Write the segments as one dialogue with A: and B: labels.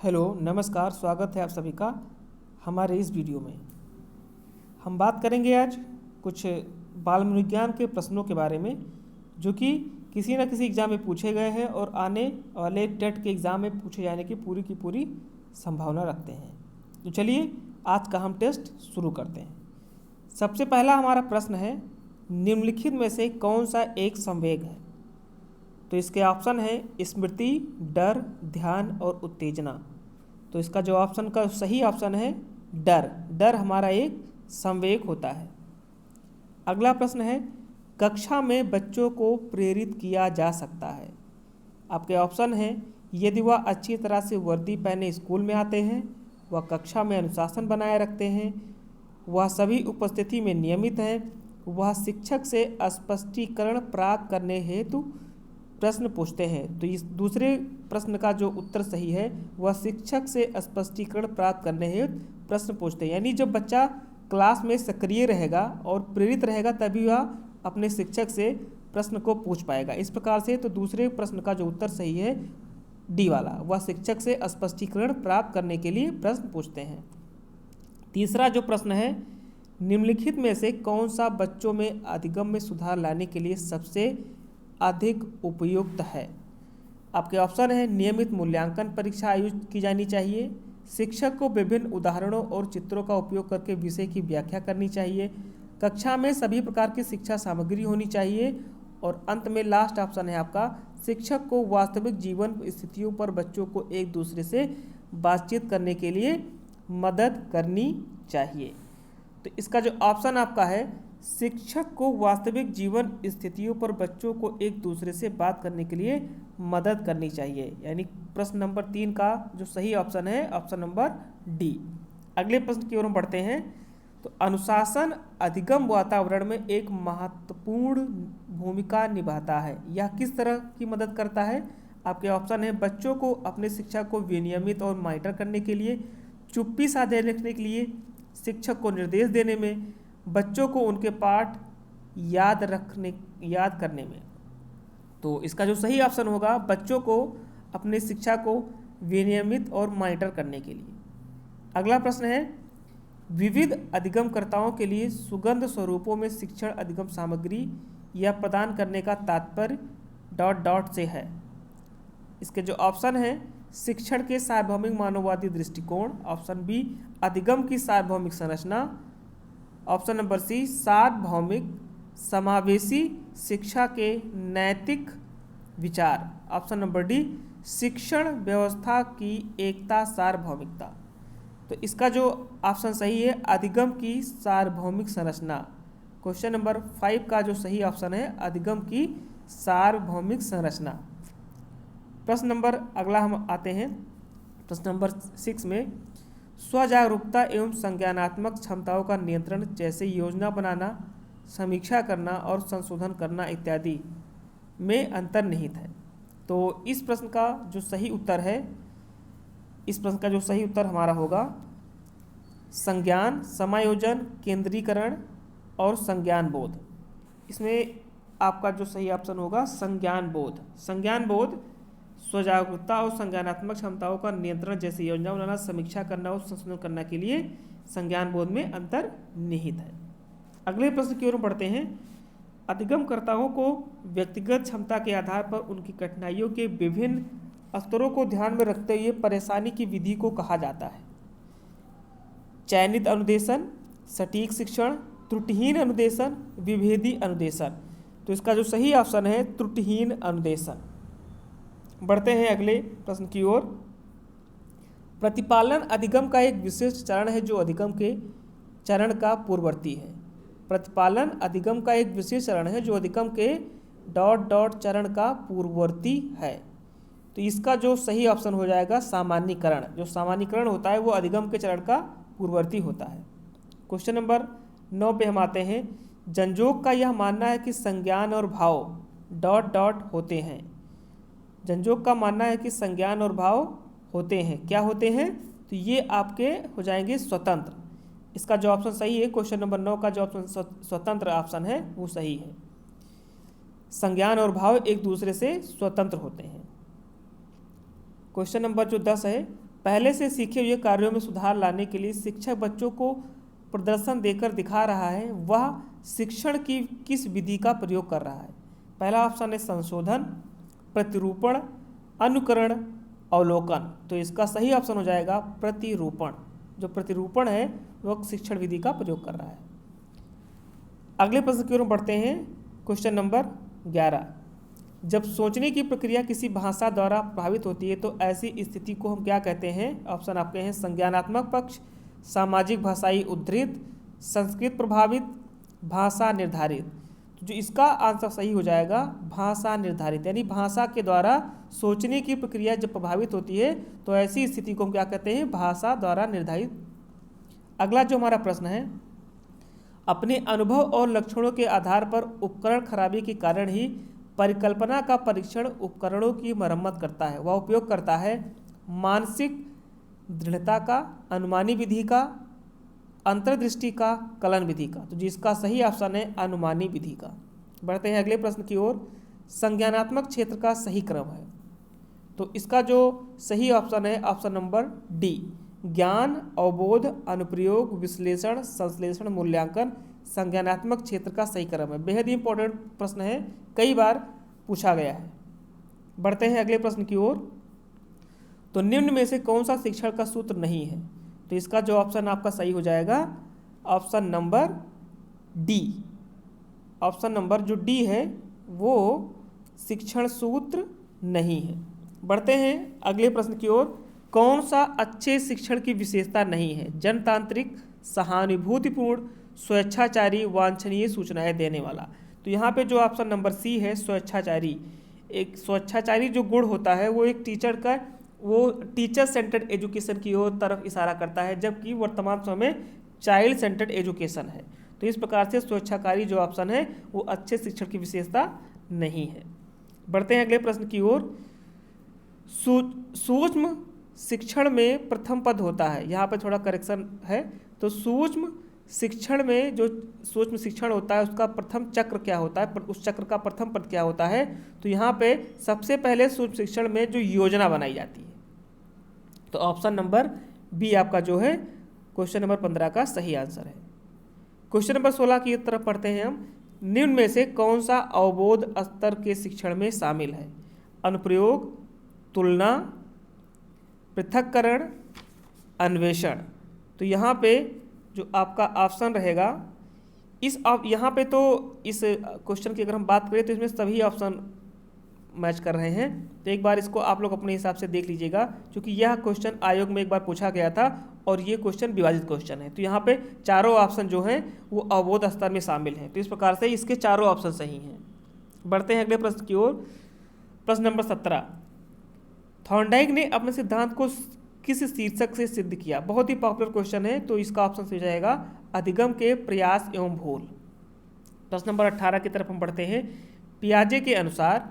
A: Hello नमस्कार, स्वागत है आप सभी का हमारे इस वीडियो में। हम बात करेंगे आज कुछ बाल मनोविज्ञान के प्रश्नों के बारे में जो कि किसी न किसी एग्ज़ाम में पूछे गए हैं और आने वाले टेट के एग्ज़ाम में पूछे जाने की पूरी संभावना रखते हैं। तो चलिए आज का हम टेस्ट शुरू करते हैं। सबसे पहला हमारा प्रश्न है, निम्नलिखित में से कौन सा एक संवेग है? तो इसके ऑप्शन है स्मृति, डर, ध्यान और उत्तेजना। तो इसका जो ऑप्शन का सही ऑप्शन है डर। डर हमारा एक संवेग होता है। अगला प्रश्न है, कक्षा में बच्चों को प्रेरित किया जा सकता है। आपके ऑप्शन है यदि वह अच्छी तरह से वर्दी पहने स्कूल में आते हैं, वह कक्षा में अनुशासन बनाए रखते हैं, वह सभी उपस्थिति में नियमित हैं, वह शिक्षक से स्पष्टीकरण प्राप्त करने हेतु प्रश्न पूछते हैं। तो इस दूसरे प्रश्न का जो उत्तर सही है वह शिक्षक से स्पष्टीकरण प्राप्त करने हेतु प्रश्न पूछते हैं। यानी जब बच्चा क्लास में सक्रिय रहेगा और प्रेरित रहेगा तभी वह अपने शिक्षक से प्रश्न को पूछ पाएगा। इस प्रकार से तो दूसरे प्रश्न का जो उत्तर सही है डी वाला, वह शिक्षक से स्पष्टीकरण प्राप्त करने के लिए प्रश्न पूछते हैं। तीसरा जो प्रश्न है, निम्नलिखित में से कौन सा बच्चों में अधिगम में सुधार लाने के लिए सबसे अधिक उपयुक्त है? आपके ऑप्शन है नियमित मूल्यांकन परीक्षा आयोजित की जानी चाहिए, शिक्षक को विभिन्न उदाहरणों और चित्रों का उपयोग करके विषय की व्याख्या करनी चाहिए, कक्षा में सभी प्रकार की शिक्षा सामग्री होनी चाहिए, और अंत में लास्ट ऑप्शन है आपका शिक्षक को वास्तविक जीवन स्थितियों पर बच्चों को एक दूसरे से बातचीत करने के लिए मदद करनी चाहिए। तो इसका जो ऑप्शन आपका है शिक्षक को वास्तविक जीवन स्थितियों पर बच्चों को एक दूसरे से बात करने के लिए मदद करनी चाहिए। यानी प्रश्न नंबर 3 का जो सही ऑप्शन है ऑप्शन नंबर डी। अगले प्रश्न की ओर हम बढ़ते हैं। तो अनुशासन अधिगम वातावरण में एक महत्वपूर्ण भूमिका निभाता है। यह किस तरह की मदद करता है? आपके ऑप्शन है बच्चों को अपने शिक्षा को विनियमित और मॉनिटर करने के लिए, चुप्पी साधे रखने के लिए, शिक्षक को निर्देश देने में, बच्चों को उनके पाठ याद करने में। तो इसका जो सही ऑप्शन होगा बच्चों को अपने शिक्षा को विनियमित और मॉनिटर करने के लिए। अगला प्रश्न है, विविध अधिगमकर्ताओं के लिए सुगंध स्वरूपों में शिक्षण अधिगम सामग्री या प्रदान करने का तात्पर्य ... से है। इसके जो ऑप्शन है शिक्षण के सार्वभौमिक मानववादी दृष्टिकोण, ऑप्शन बी अधिगम की सार्वभौमिक संरचना, ऑप्शन नंबर सी सार्वभौमिक समावेशी शिक्षा के नैतिक विचार, ऑप्शन नंबर डी शिक्षण व्यवस्था की एकता सार्वभौमिकता। तो इसका जो ऑप्शन सही है अधिगम की सार्वभौमिक संरचना। क्वेश्चन नंबर 5 का जो सही ऑप्शन है अधिगम की सार्वभौमिक संरचना। प्रश्न नंबर अगला हम आते हैं प्रश्न नंबर 6 में, स्वजागरूकता एवं संज्ञानात्मक क्षमताओं का नियंत्रण जैसे योजना बनाना, समीक्षा करना और संशोधन करना इत्यादि में अंतर्निहित है। तो इस प्रश्न का जो सही उत्तर है, इस प्रश्न का जो सही उत्तर हमारा होगा संज्ञान, समायोजन, केंद्रीकरण और संज्ञान बोध। इसमें आपका जो सही ऑप्शन होगा संज्ञान बोध। संज्ञान बोध स्वजागरूकता और संज्ञानात्मक क्षमताओं का नियंत्रण जैसे योजना बनाना, समीक्षा करना और संशोधन करना के लिए संज्ञान बोध में अंतर्निहित है। अगले प्रश्न की ओर बढ़ते हैं। अधिगमकर्ताओं को व्यक्तिगत क्षमता के आधार पर उनकी कठिनाइयों के विभिन्न स्तरों को ध्यान में रखते हुए परेशानी की विधि को कहा जाता है। चयनित अनुदेशन, सटीक शिक्षण, त्रुटिहीन अनुदेशन, विभेदी अनुदेशन। तो इसका जो सही ऑप्शन है त्रुटिहीन अनुदेशन। बढ़ते हैं अगले प्रश्न की ओर। प्रतिपालन अधिगम का एक विशिष्ट चरण है जो अधिगम के चरण का पूर्ववर्ती है। प्रतिपालन अधिगम का एक विशेष चरण है जो अधिगम के ... चरण का पूर्ववर्ती है। तो इसका जो सही ऑप्शन हो जाएगा सामान्यीकरण। जो सामान्यीकरण होता है वो अधिगम के चरण का पूर्ववर्ती होता है। क्वेश्चन नंबर 9 पे हम आते हैं। जनजोग का यह मानना है कि संज्ञान और भाव ... होते हैं। जनजोग का मानना है कि संज्ञान और भाव होते हैं। क्या होते हैं? तो ये आपके हो जाएंगे स्वतंत्र। इसका जो ऑप्शन सही है क्वेश्चन नंबर 9 का जो ऑप्शन स्वतंत्र ऑप्शन है वो सही है। संज्ञान और भाव एक दूसरे से स्वतंत्र होते हैं। क्वेश्चन नंबर जो 10 है, पहले से सीखे हुए कार्यों में सुधार लाने के लिए शिक्षक बच्चों को प्रदर्शन देकर दिखा रहा है, वह शिक्षण की किस विधि का प्रयोग कर रहा है। पहला ऑप्शन है संशोधन, प्रतिरूपण, अनुकरण, अवलोकन। तो इसका सही ऑप्शन हो जाएगा प्रतिरूपण। जो प्रतिरूपण है वह शिक्षण विधि का प्रयोग कर रहा है। अगले प्रश्न की ओर बढ़ते हैं। Question number 11। जब सोचने की प्रक्रिया किसी भाषा द्वारा प्रभावित होती है तो ऐसी स्थिति को हम क्या कहते हैं। ऑप्शन आपके हैं संज्ञानात्मक पक्ष, सामाजिक भाषाई उद्धृत, संस्कृत प्रभावित, भाषा निर्धारित। तो जो इसका आंसर सही हो जाएगा भाषा निर्धारित, यानी भाषा के द्वारा सोचने की प्रक्रिया जब प्रभावित होती है तो ऐसी स्थिति को हम क्या कहते हैं, भाषा द्वारा निर्धारित। अगला जो हमारा प्रश्न है, अपने अनुभव और लक्षणों के आधार पर उपकरण खराबी के कारण ही परिकल्पना का परीक्षण उपकरणों की मरम्मत करता है। वह उपयोग करता है मानसिक दृढ़ता का, अनुमानी विधि का, अंतर्दृष्टि का, कलन विधि का। तो जिसका सही ऑप्शन है अनुमानी विधि का। बढ़ते हैं अगले प्रश्न की ओर। संज्ञानात्मक क्षेत्र का सही क्रम है। तो इसका जो सही ऑप्शन है ऑप्शन नंबर डी, ज्ञान, अवबोध, अनुप्रयोग, विश्लेषण, संश्लेषण, मूल्यांकन। संज्ञानात्मक क्षेत्र का सही क्रम है। बेहद ही इंपॉर्टेंट प्रश्न है, कई बार पूछा गया है। बढ़ते हैं अगले प्रश्न की ओर। तो निम्न में से कौन सा शिक्षण का सूत्र नहीं है। तो इसका जो ऑप्शन आपका सही हो जाएगा option number D. Option number जो डी है वो शिक्षण सूत्र नहीं है। बढ़ते हैं अगले प्रश्न की ओर। कौन सा अच्छे शिक्षण की विशेषता नहीं है। जनतांत्रिक, सहानुभूतिपूर्ण, स्वेच्छाचारी, वांछनीय सूचनाएं देने वाला। तो यहाँ पे जो ऑप्शन नंबर सी है स्वेच्छाचारी। एक स्वेच्छाचारी जो गुण होता है वो एक टीचर का, वो टीचर सेंटर्ड एजुकेशन की ओर तरफ इशारा करता है, जबकि वर्तमान समय में चाइल्ड सेंटर्ड एजुकेशन है। तो इस प्रकार से स्वेच्छाकारी जो ऑप्शन है वो अच्छे शिक्षण की विशेषता नहीं है। बढ़ते हैं अगले प्रश्न की ओर। सूक्ष्म शिक्षण में प्रथम पद होता है। यहाँ पे थोड़ा करेक्शन है। तो सूक्ष्म शिक्षण में जो सूक्ष्म शिक्षण होता है उसका प्रथम चक्र क्या होता है, उस चक्र का प्रथम पद क्या होता है। तो यहाँ पे सबसे पहले सूक्ष्म शिक्षण में जो योजना बनाई जाती है। तो ऑप्शन नंबर बी आपका जो है क्वेश्चन नंबर 15 का सही आंसर है। क्वेश्चन नंबर 16 की तरफ पढ़ते हैं हम। निम्न में से कौन सा अवबोध स्तर के शिक्षण में शामिल है। अनुप्रयोग, तुलना, पृथक्करण, अन्वेषण। तो यहाँ पे जो आपका ऑप्शन रहेगा यहाँ पे तो इस क्वेश्चन की अगर हम बात करें तो इसमें सभी ऑप्शन मैच कर रहे हैं। तो एक बार इसको आप लोग अपने हिसाब से देख लीजिएगा, क्योंकि यह क्वेश्चन आयोग में एक बार पूछा गया था और ये क्वेश्चन विवादित क्वेश्चन है। तो यहाँ पे चारों ऑप्शन जो हैं वो अवबोध स्तर में शामिल हैं। तो इस प्रकार से इसके चारों ऑप्शन सही हैं। बढ़ते हैं अगले प्रश्न की ओर। प्रश्न नंबर 17। थॉर्नडाइक ने अपने सिद्धांत को किस शीर्षक से सिद्ध किया। बहुत ही पॉपुलर क्वेश्चन है। तो इसका ऑप्शन हो जाएगा अधिगम के प्रयास एवं भूल। प्रश्न नंबर 18 की तरफ हम बढ़ते हैं। पियाजे के अनुसार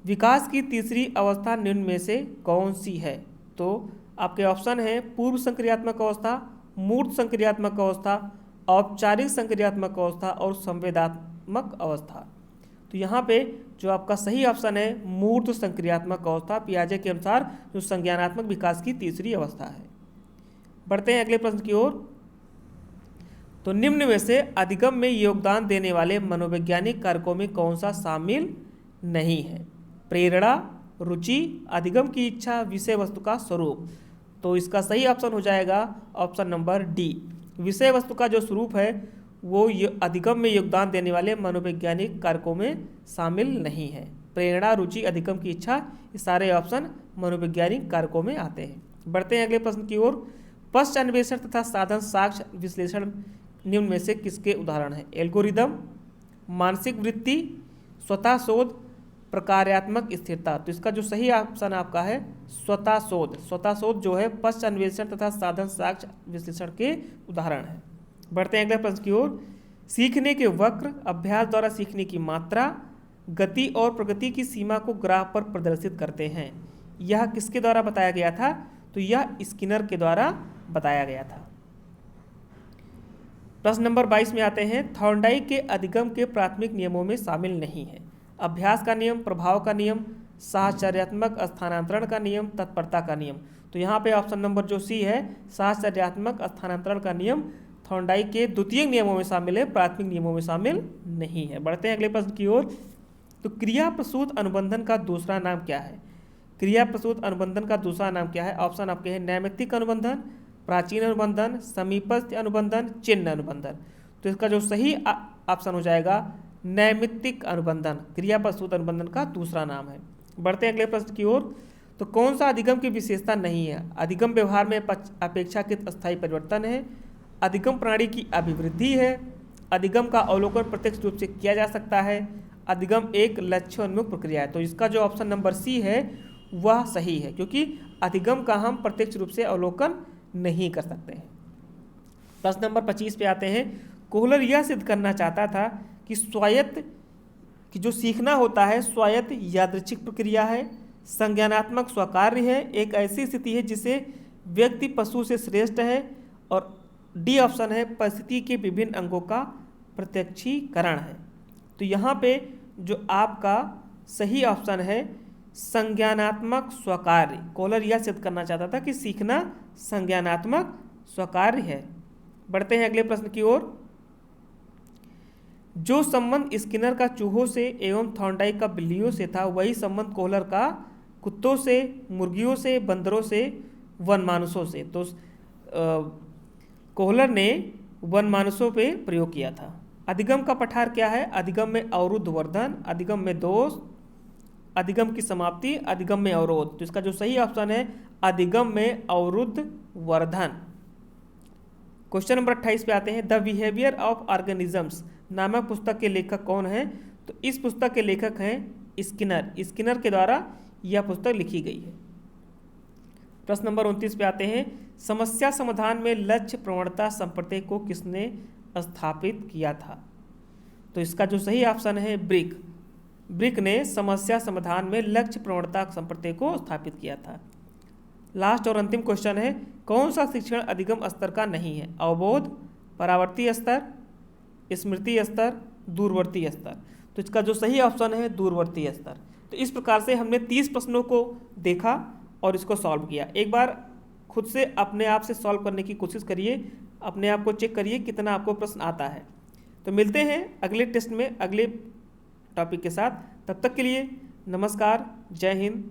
A: विकास की तीसरी अवस्था निम्न में से कौन सी है। तो आपके ऑप्शन है पूर्व संक्रियात्मक अवस्था, मूर्त संक्रियात्मक अवस्था, औपचारिक संक्रियात्मक अवस्था और संवेदात्मक अवस्था। तो यहाँ पे जो आपका सही ऑप्शन है मूर्त संक्रियात्मक अवस्था, पियाजे के अनुसार जो संज्ञानात्मक विकास की तीसरी अवस्था है। बढ़ते हैं अगले प्रश्न की ओर। तो निम्न में से अधिगम में योगदान देने वाले मनोवैज्ञानिक कारकों में कौन सा शामिल नहीं है। प्रेरणा, रुचि, अधिगम की इच्छा, विषय वस्तु का स्वरूप। तो इसका सही ऑप्शन हो जाएगा ऑप्शन नंबर डी। विषय वस्तु का जो स्वरूप है वो अधिगम में योगदान देने वाले मनोवैज्ञानिक कारकों में शामिल नहीं है। प्रेरणा, रुचि, अधिगम की इच्छा, ये सारे ऑप्शन मनोवैज्ञानिक कारकों में आते हैं। बढ़ते हैं अगले प्रश्न की ओर। पश्च अन्वेषण तथा साधन साक्ष्य विश्लेषण निम्न में से किसके उदाहरण हैं। एल्गोरिदम, मानसिक वृत्ति, स्वतः शोध, प्रकार्यात्मक स्थिरता। तो इसका जो सही ऑप्शन आपका है स्वतः शोध। स्वतः शोध जो है पश्च अन्वेषण तथा साधन साक्ष्य विश्लेषण के उदाहरण है। बढ़ते हैं अगले प्रश्न की ओर। सीखने के वक्र अभ्यास द्वारा सीखने की मात्रा, गति और प्रगति की सीमा को ग्राफ पर प्रदर्शित करते हैं। यह किसके द्वारा बताया गया था। तो यह स्किनर के द्वारा बताया गया था। प्रश्न नंबर 22 में आते हैं। थॉर्नडाइक के अधिगम के प्राथमिक नियमों में शामिल नहीं है। अभ्यास का नियम, प्रभाव का नियम, साहचर्यात्मक स्थानांतरण का नियम, तत्परता का नियम। तो यहाँ पे ऑप्शन नंबर जो सी है, साहचर्यात्मक स्थानांतरण का नियम थॉर्नडाइक के द्वितीयक नियमों में शामिल है, प्राथमिक नियमों में शामिल नहीं है। बढ़ते हैं अगले प्रश्न की ओर। तो क्रिया प्रसूत अनुबंधन का दूसरा नाम क्या है? क्रिया प्रसूत अनुबंधन का दूसरा नाम क्या है? ऑप्शन आपके हैं नैमित्तिक अनुबंधन, प्राचीन अनुबंधन, समीपस्थ अनुबंधन, चिन्ह अनुबंधन। तो इसका जो सही ऑप्शन हो जाएगा नैमित्तिक अनुबंधन, क्रिया प्रसूत अनुबंधन का दूसरा नाम है। बढ़ते हैं अगले प्रश्न की ओर। तो कौन सा अधिगम की विशेषता नहीं है? अधिगम व्यवहार में अपेक्षाकृत अस्थायी परिवर्तन है, अधिगम प्रणाली की अभिवृद्धि है, अधिगम का अवलोकन प्रत्यक्ष रूप से किया जा सकता है, अधिगम एक लक्ष्योन्मुख प्रक्रिया है। तो इसका जो ऑप्शन नंबर सी है वह सही है, क्योंकि अधिगम का हम प्रत्यक्ष रूप से अवलोकन नहीं कर सकते हैं। प्रश्न नंबर 25 पे आते हैं। कोहलर यह सिद्ध करना चाहता था कि स्वायत्त कि जो सीखना होता है स्वायत्त यादृच्छिक प्रक्रिया है, संज्ञानात्मक स्वकार्य है, एक ऐसी स्थिति है जिसे व्यक्ति पशु से श्रेष्ठ है, और डी ऑप्शन है परिस्थिति के विभिन्न अंगों का प्रत्यक्षीकरण है। तो यहाँ पे जो आपका सही ऑप्शन है संज्ञानात्मक स्वकार्य। कोहलर यह सिद्ध करना चाहता था कि सीखना संज्ञानात्मक स्वकार्य है। बढ़ते हैं अगले प्रश्न की ओर। जो संबंध स्किनर का चूहों से एवं थॉर्नडाइक का बिल्लियों से था, वही संबंध कोहलर का कुत्तों से, मुर्गियों से, बंदरों से, वनमानुषों से। तो कोहलर ने वनमानुषों पे प्रयोग किया था। अधिगम का पठार क्या है? अधिगम में अवरुद्ध वर्धन, अधिगम में दोष, अधिगम की समाप्ति, अधिगम में अवरोध। तो इसका जो सही ऑप्शन है अधिगम में अवरुद्ध वर्धन। क्वेश्चन नंबर 28 पे आते हैं। द बिहेवियर ऑफ ऑर्गेनिजम्स नामक पुस्तक के लेखक कौन है? तो इस पुस्तक के लेखक हैं स्किनर। स्किनर के द्वारा यह पुस्तक लिखी गई है। प्रश्न नंबर 29 पे आते हैं। समस्या समाधान में लक्ष्य प्रवणता संप्रत्यय को किसने स्थापित किया था? तो इसका जो सही ऑप्शन है ब्रिक। ब्रिक ने समस्या समाधान में लक्ष्य प्रवणता संप्रत्यय को स्थापित किया था। लास्ट और अंतिम क्वेश्चन है। कौन सा शिक्षण अधिगम स्तर का नहीं है? अवबोध, परावर्ती स्तर, स्मृति स्तर, दूरवर्ती स्तर। तो इसका जो सही ऑप्शन है दूरवर्ती स्तर। तो इस प्रकार से हमने 30 प्रश्नों को देखा और इसको सॉल्व किया। एक बार खुद से अपने आप से सॉल्व करने की कोशिश करिए, अपने आप को चेक करिए कितना आपको प्रश्न आता है। तो मिलते हैं अगले टेस्ट में अगले टॉपिक के साथ। तब तक के लिए नमस्कार, जय हिंद,